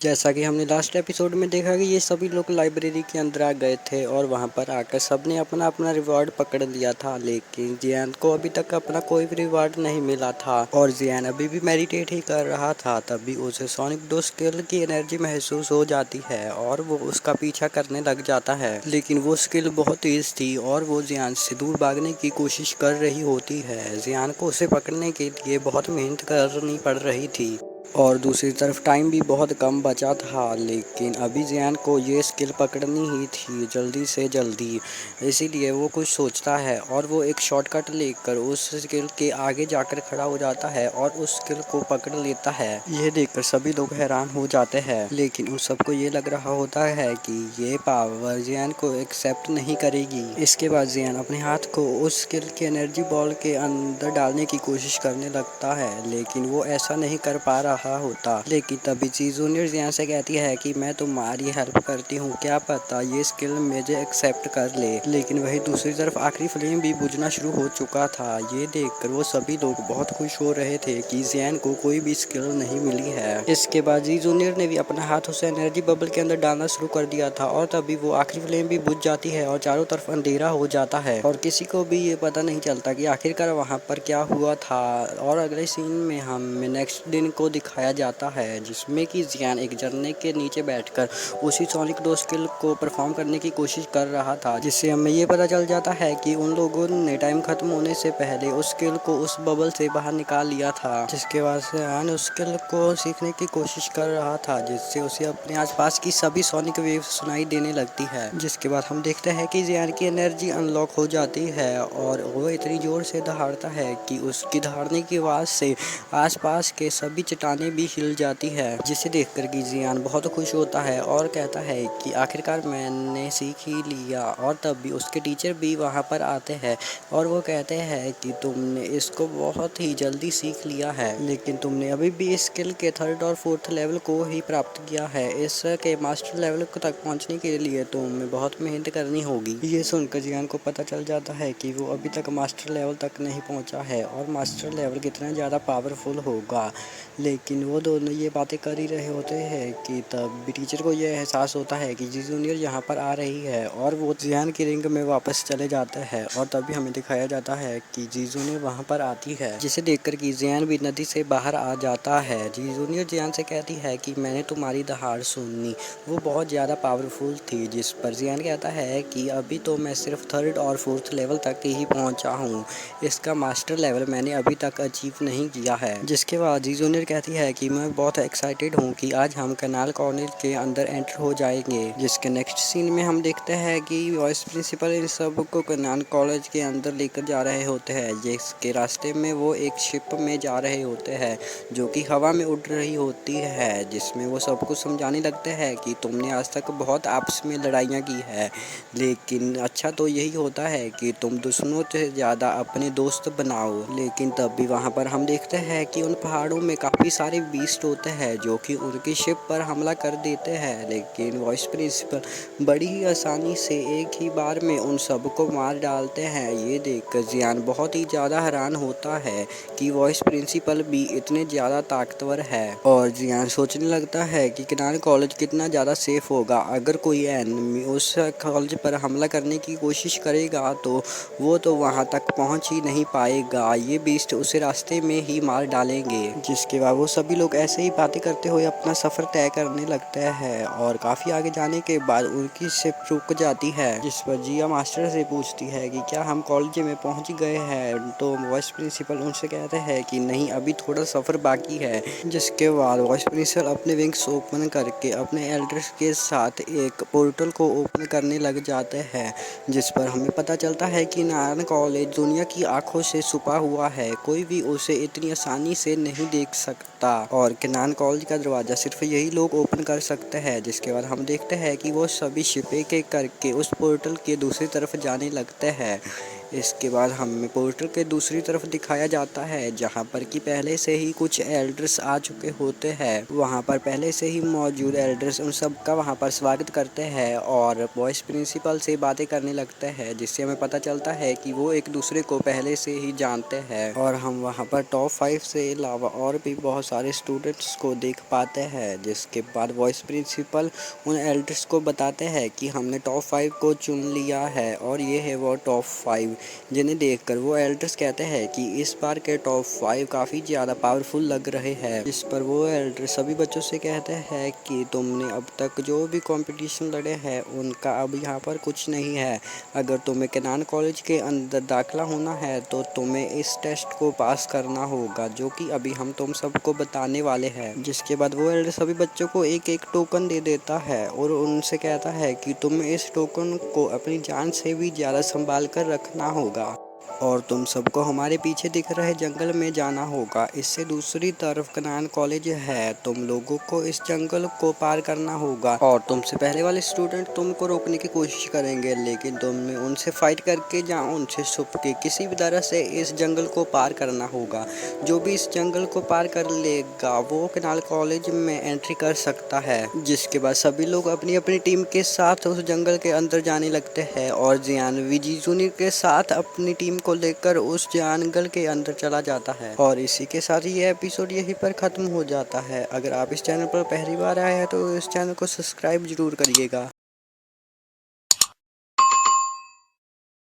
जैसा कि हमने लास्ट एपिसोड में देखा कि ये सभी लोग लाइब्रेरी के अंदर आ गए थे और वहां पर आकर सबने अपना अपना रिवॉर्ड पकड़ लिया था, लेकिन जियान को अभी तक अपना कोई भी रिवॉर्ड नहीं मिला था और जियान अभी भी मेडिटेट ही कर रहा था। तभी उसे सोनिक डो स्किल की एनर्जी महसूस हो जाती है और वो उसका पीछा करने लग जाता है, लेकिन वो स्किल बहुत तेज थी और वो जियान से दूर भागने की कोशिश कर रही होती है। जियान को उसे पकड़ने के लिए बहुत मेहनत करनी पड़ रही थी और दूसरी तरफ टाइम भी बहुत कम बचा था, लेकिन अभी जियान को ये स्किल पकड़नी ही थी जल्दी से जल्दी। इसीलिए वो कुछ सोचता है और वो एक शॉर्टकट लेकर उस स्किल के आगे जाकर खड़ा हो जाता है और उस स्किल को पकड़ लेता है। यह देखकर सभी लोग हैरान हो जाते हैं, लेकिन उन सबको ये लग रहा होता है कि ये पावर जियान को एक्सेप्ट नहीं करेगी। इसके बाद जियान अपने हाथ को उस स्किल के एनर्जी बॉल के अंदर डालने की कोशिश करने लगता है, लेकिन वो ऐसा नहीं कर पा रहा होता। लेकिन तभी जी जूनियर जियान से कहती है कि मैं तुम्हारी हेल्प करती हूँ, क्या पता ये स्किल मुझे एक्सेप्ट कर ले। लेकिन वही दूसरी तरफ आखिरी फ्लेम भी बुझना शुरू हो चुका था। ये देखकर वो सभी लोग बहुत खुश हो रहे थे कि जियान को कोई भी स्किल नहीं मिली है। इसके बाद जी जूनियर ने भी अपना हाथ उसे एनर्जी बबल के अंदर डालना शुरू कर दिया था और तभी वो आखिरी फ्लेम भी बुझ जाती है और चारों तरफ अंधेरा हो जाता है और किसी को भी ये पता नहीं चलता कि आखिरकार वहाँ पर क्या हुआ था। और अगले सीन में हमें नेक्स्ट दिन को दिखाया जाता है, जिसमें कि जियान एक झरने के नीचे बैठकर उसी सोनिक डो स्किल को परफॉर्म करने की कोशिश कर रहा था, जिससे हमें ये पता चल जाता है कि उन लोगों ने टाइम खत्म होने से पहले उस स्किल को उस बबल से बाहर निकाल लिया था। जिसके बाद जियान उस स्किल को सीखने की कोशिश कर रहा था, जिससे उसे अपने आसपास की सभी सोनिक वेव सुनाई देने लगती है। जिसके बाद हम देखते हैं कि जियान की एनर्जी अनलॉक हो जाती है और वो इतनी जोर से दहाड़ता है कि उसकी दहाड़ने की आवाज से आसपास के सभी चट्टानें भी हिल जाती है, जिसे देखकर कि जियान बहुत खुश होता है और कहता है कि आखिरकार मैंने सीख ही लिया। और तभी उसके टीचर भी वहां पर आते हैं और वो कहते हैं कि तुमने इसको बहुत ही जल्दी सीख लिया है, लेकिन तुमने अभी भी इस स्किल के थर्ड और फोर्थ लेवल को ही प्राप्त किया है। इसके मास्टर लेवल तक पहुंचने के लिए तुम्हें बहुत मेहनत करनी होगी। ये सुनकर जियान को पता चल जाता है कि वो अभी तक मास्टर लेवल तक नहीं पहुंचा है और मास्टर लेवल कितना ज़्यादा पावरफुल होगा। लेकिन वो दोनों ये बातें कर ही रहे होते हैं कि तब भी टीचर को ये एहसास होता है कि जी जूनियर यहाँ पर आ रही है और वो जियान की रिंग में वापस चले जाते हैं और तभी हमें दिखाया जाता है कि जी जूनियर वहाँ पर आती है, जिसे देखकर कि जियान भी नदी से बाहर आ जाता है। जी जूनियर जियान से कहती है कि मैंने तुम्हारी दहाड़ सुनी, वो बहुत ज़्यादा पावरफुल थी। जिस पर जियान कहता है कि अभी तो मैं सिर्फ थर्ड और फोर्थ लेवल तक ही पहुंचा हूं, इसका मास्टर लेवल मैंने अभी तक अचीव नहीं किया है। जिसके बाद जी जूनियर कहती है कि मैं बहुत एक्साइटेड हूं कि आज हम कैनाल कॉलेज के अंदर एंटर हो जाएंगे। जिसके नेक्स्ट सीन में हम देखते हैं कि वाइस प्रिंसिपल इन सब को कैनाल कॉलेज के अंदर लेकर जा रहे होते हैं। जिसके रास्ते में वो एक शिप में जा रहे होते हैं जो कि हवा में उड़ रही होती है, जिसमें वो सब कुछ समझाने लगते हैं कि तुमने आज तक बहुत आपस में लड़ाइयाँ की है, लेकिन अच्छा तो यही होता है कि तुम दुश्मनों से ज़्यादा अपने दोस्त बनाओ। लेकिन तब भी वहाँ पर हम देखते हैं कि उन पहाड़ों में काफ़ी सारे बीस्ट होते हैं जो कि उनकी शिप पर हमला कर देते हैं, लेकिन वाइस प्रिंसिपल बड़ी ही आसानी से एक ही बार में उन सबको मार डालते हैं। ये देखकर जियान बहुत ही ज़्यादा हैरान होता है कि वाइस प्रिंसिपल भी इतने ज़्यादा ताकतवर है और जियान सोचने लगता है कि कैनाल कॉलेज कितना ज़्यादा सेफ होगा। अगर कोई एनिमी उस कॉलेज पर हमला करने की कोशिश करेगा तो वो तो वहाँ तक पहुँच ही नहीं पाएगा, ये बीस्ट उसे रास्ते में ही मार डालेंगे। जिसके बाद वो सभी लोग ऐसे ही बातें करते हुए अपना सफ़र तय करने लगते हैं और काफ़ी आगे जाने के बाद उनकी शिप रुक जाती है। जिस पर जिया मास्टर से पूछती है कि क्या हम कॉलेज में पहुँच गए हैं, तो वाइस प्रिंसिपल उनसे कहते हैं कि नहीं, अभी थोड़ा सफ़र बाकी है। जिसके बाद वाइस प्रिंसिपल अपने विंग्स ओपन करके अपने एल्डर्स के साथ एक पोर्टल को ओपन करने लग जाते हैं, जिस पर हमें पता चलता है कि नारायण कॉलेज दुनिया की आंखों से छुपा हुआ है, कोई भी उसे इतनी आसानी से नहीं देख सकता और कैनान कॉलेज का दरवाज़ा सिर्फ यही लोग ओपन कर सकते हैं। जिसके बाद हम देखते हैं कि वो सभी शिपे के करके उस पोर्टल के दूसरी तरफ जाने लगते हैं। इसके बाद हमें पोस्टर के दूसरी तरफ दिखाया जाता है जहां पर कि पहले से ही कुछ एल्डर्स आ चुके होते हैं। वहां पर पहले से ही मौजूद एल्डर्स उन सब का वहां पर स्वागत करते हैं और वॉइस प्रिंसिपल से बातें करने लगते हैं, जिससे हमें पता चलता है कि वो एक दूसरे को पहले से ही जानते हैं। और हम वहां पर टॉप 5 से अलावा और भी बहुत सारे स्टूडेंट्स को देख पाते हैं, जिसके बाद वॉइस प्रिंसिपल उन एल्डर्स को बताते हैं कि हमने टॉप 5 को चुन लिया है और ये है वो टॉप 5, जिन्हें देखकर वो एल्डर्स कहते हैं कि इस बार के टॉप 5 काफ़ी ज़्यादा पावरफुल लग रहे हैं। इस पर वो एल्डर्स सभी बच्चों से कहते हैं कि तुमने अब तक जो भी कंपटीशन लड़े हैं उनका अब यहाँ पर कुछ नहीं है। अगर तुम्हें केनान कॉलेज के अंदर दाखिला होना है तो तुम्हें इस टेस्ट को पास करना होगा, जो कि अभी हम तुम सबको बताने वाले हैं। जिसके बाद वो एल्डर सभी बच्चों को एक एक टोकन दे देता है और उनसे कहता है कि तुम्हें इस टोकन को अपनी जान से भी ज़्यादा संभाल कर रखना होगा और तुम सबको हमारे पीछे दिख रहे जंगल में जाना होगा। इससे दूसरी तरफ केनान कॉलेज है, तुम लोगों को इस जंगल को पार करना होगा और तुमसे पहले वाले स्टूडेंट तुमको रोकने की कोशिश करेंगे, लेकिन तुम्हें उनसे फाइट करके या उनसे छुप के किसी भी तरह से इस जंगल को पार करना होगा। जो भी इस जंगल को पार कर लेगा वो केनान कॉलेज में एंट्री कर सकता है। जिसके बाद सभी लोग अपनी अपनी टीम के साथ उस जंगल के अंदर जाने लगते हैं और जियान विजी जूनियर के साथ अपनी टीम को लेकर उस जंगल के अंदर चला जाता है। और इसी के साथ ये एपिसोड यहीं पर खत्म हो जाता है। अगर आप इस चैनल पर पहली बार आए हैं तो इस चैनल को सब्सक्राइब जरूर करिएगा।